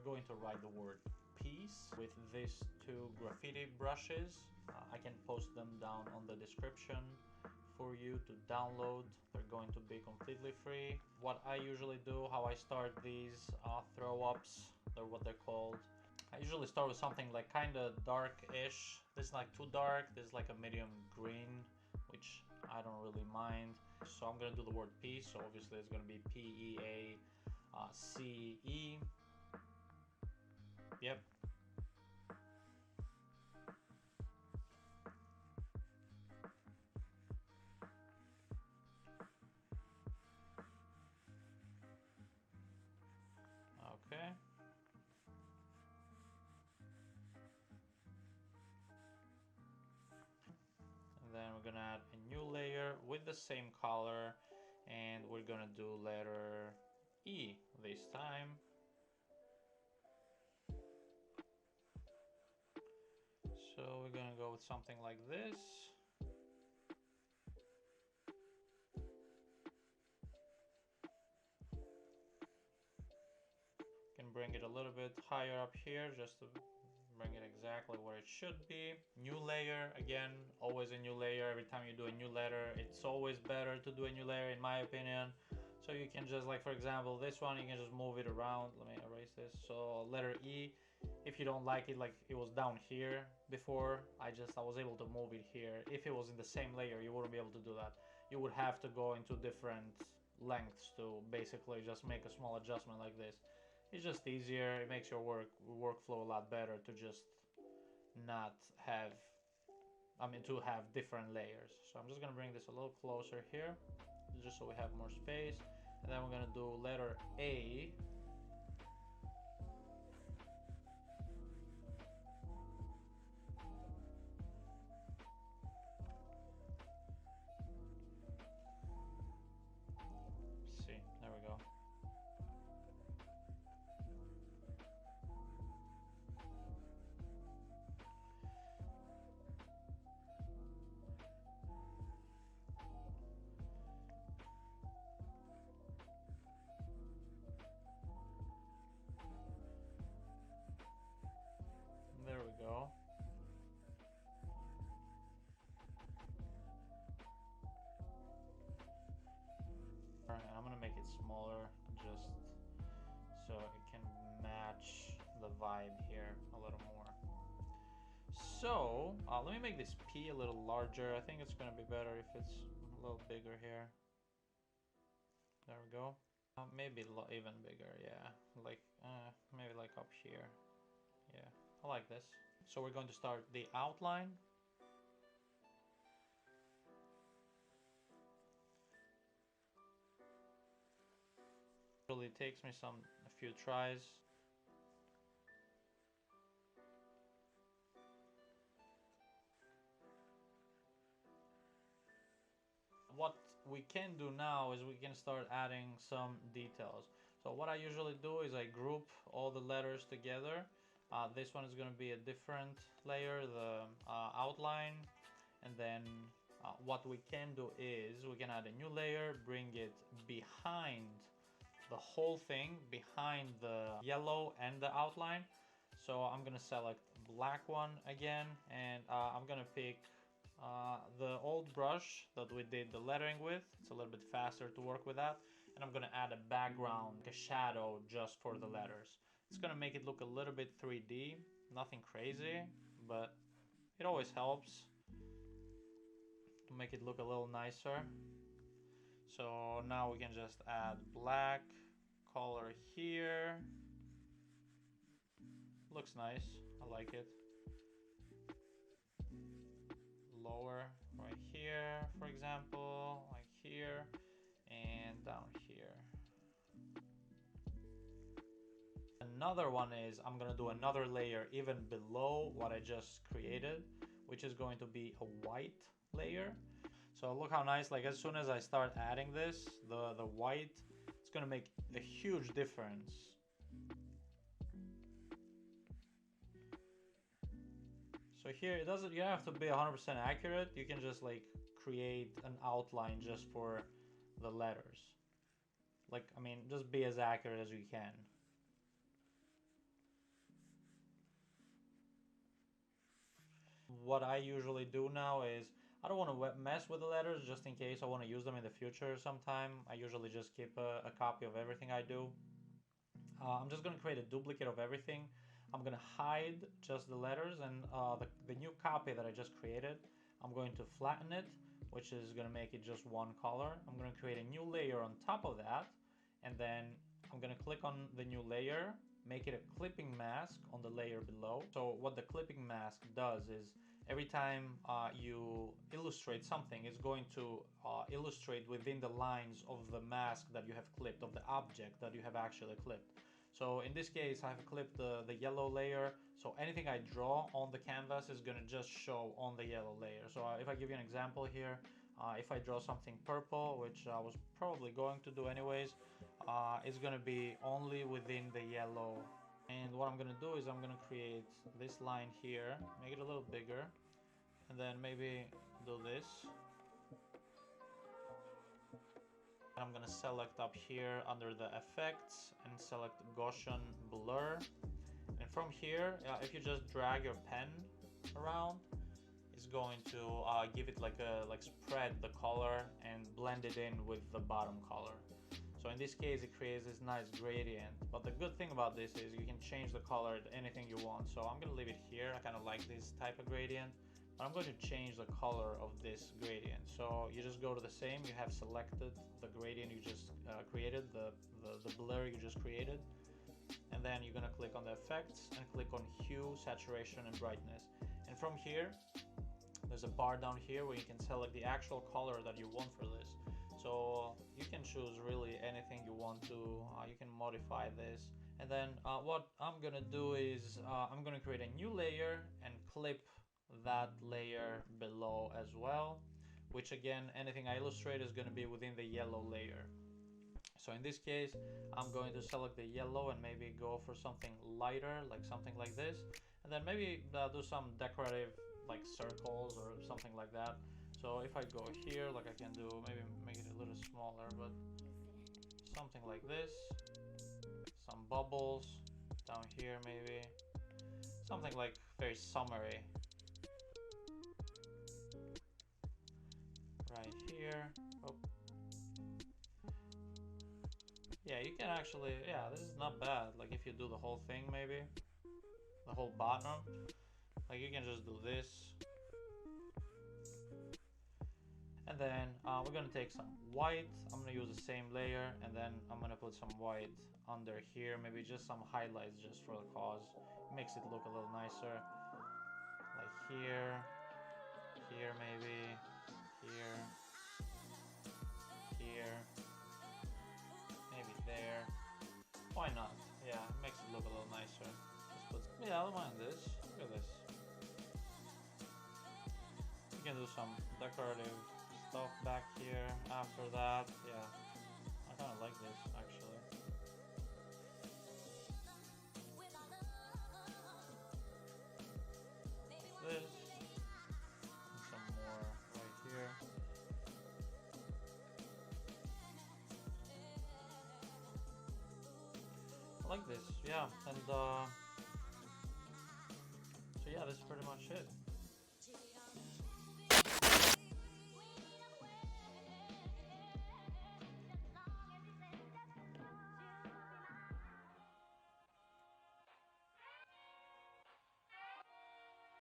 going to write the word peace with these two graffiti brushes. I can post them down on the description for you to download. They're going to be completely free. What I usually do, how I start these throw-ups, they're what they're called. I usually start with something like kind of dark-ish. This is like too dark. This is like a medium green, which I don't really mind. So I'm gonna do the word peace. So obviously it's gonna be P-E-A-C-E. Yep. Okay. And then we're gonna add a new layer with the same color, and we're gonna do letter E this time. So we're gonna go with something like this. Can bring it a little bit higher up here just to bring it exactly where it should be. New layer, again, always a new layer. Every time you do a new letter, it's always better to do a new layer in my opinion. So you can just, like for example, this one, you can just move it around. Let me erase this. So letter E, if you don't like it, like it was down here before, I was able to move it here. If it was in the same layer, you wouldn't be able to do that. You would have to go into different lengths to basically just make a small adjustment like this. It's just easier. It makes your workflow a lot better to just not have, to have different layers. So I'm just gonna bring this a little closer here, just so we have more space. And then we're gonna do letter A. See, there we go. There we go. Alright, I'm gonna make it smaller just so it can match the vibe here a little more. So let me make this P a little larger. I think it's gonna be better if it's a little bigger here. There we go. Maybe even bigger, yeah. Like maybe like up here. Yeah, I like this. So we're going to start the outline. It really takes me a few tries. What we can do now is we can start adding some details. So what I usually do is I group all the letters together. This one is going to be a different layer, the outline. And then what we can do is we can add a new layer, bring it behind the whole thing, behind the yellow and the outline. So I'm going to select black one again, and I'm going to pick the old brush that we did the lettering with. It's a little bit faster to work with that. And I'm gonna add a background, a shadow just for the letters. It's gonna make it look a little bit 3D, nothing crazy, but it always helps to make it look a little nicer. So now we can just add black color here. Looks nice, I like it. Lower right here, for example, like here, and down here. Another one is I'm gonna do another layer even below what I just created, which is going to be a white layer. So look how nice, like as soon as I start adding this, the white, it's gonna make a huge difference. So here, you don't have to be 100% accurate. You can just like create an outline just for the letters. Like, I mean, just be as accurate as you can. what I usually do now is I don't want to mess with the letters just in case I want to use them in the future sometime. I usually just keep a copy of everything I do. I'm just going to create a duplicate of everything. I'm going to hide just the letters, and the new copy that I just created, I'm going to flatten it, which is going to make it just one color. I'm going to create a new layer on top of that, and then I'm going to click on the new layer, make it a clipping mask on the layer below. So what the clipping mask does is every time you illustrate something, it's going to illustrate within the lines of the mask that you have clipped, of the object that you have actually clipped. So in this case, I have clipped the yellow layer, so anything I draw on the canvas is going to just show on the yellow layer. So if I give you an example here, if I draw something purple, which I was probably going to do anyways, it's going to be only within the yellow. And what I'm going to do is I'm going to create this line here, make it a little bigger, and then maybe do this. I'm gonna select up here under the effects and select Gaussian blur, and from here if you just drag your pen around, it's going to give it like spread the color and blend it in with the bottom color. So in this case it creates this nice gradient, but the good thing about this is you can change the color to anything you want. So I'm gonna leave it here. I kind of like this type of gradient. I'm going to change the color of this gradient. So you just go to the same, you have selected the gradient you just created, the blur you just created, and then you're going to click on the effects and click on hue, saturation, and brightness. And from here, there's a bar down here where you can select the actual color that you want for this. So you can choose really anything you want to, you can modify this. And then what I'm going to do is I'm going to create a new layer and clip that layer below as well, which again, anything I illustrate is going to be within the yellow layer. So in this case, I'm going to select the yellow and maybe go for something lighter, like something like this, and then maybe do some decorative like circles or something like that. So if I go here, like I can do, maybe make it a little smaller, but something like this, some bubbles down here, maybe something like very summery. Right here. Oh. Yeah, you can actually, yeah, this is not bad. Like if you do the whole thing, maybe the whole bottom, like you can just do this, and then we're gonna take some white. I'm gonna use the same layer, and then I'm gonna put some white under here, maybe just some highlights just for the cause. It makes it look a little nicer, like here maybe, here, maybe there. Why not? Yeah, it makes it look a little nicer. Just put, yeah, I don't mind this. Look at this. You can do some decorative stuff back here after that. Yeah, I kind of like this actually. This. Some more right here. I like this, yeah, and so yeah, that's pretty much it.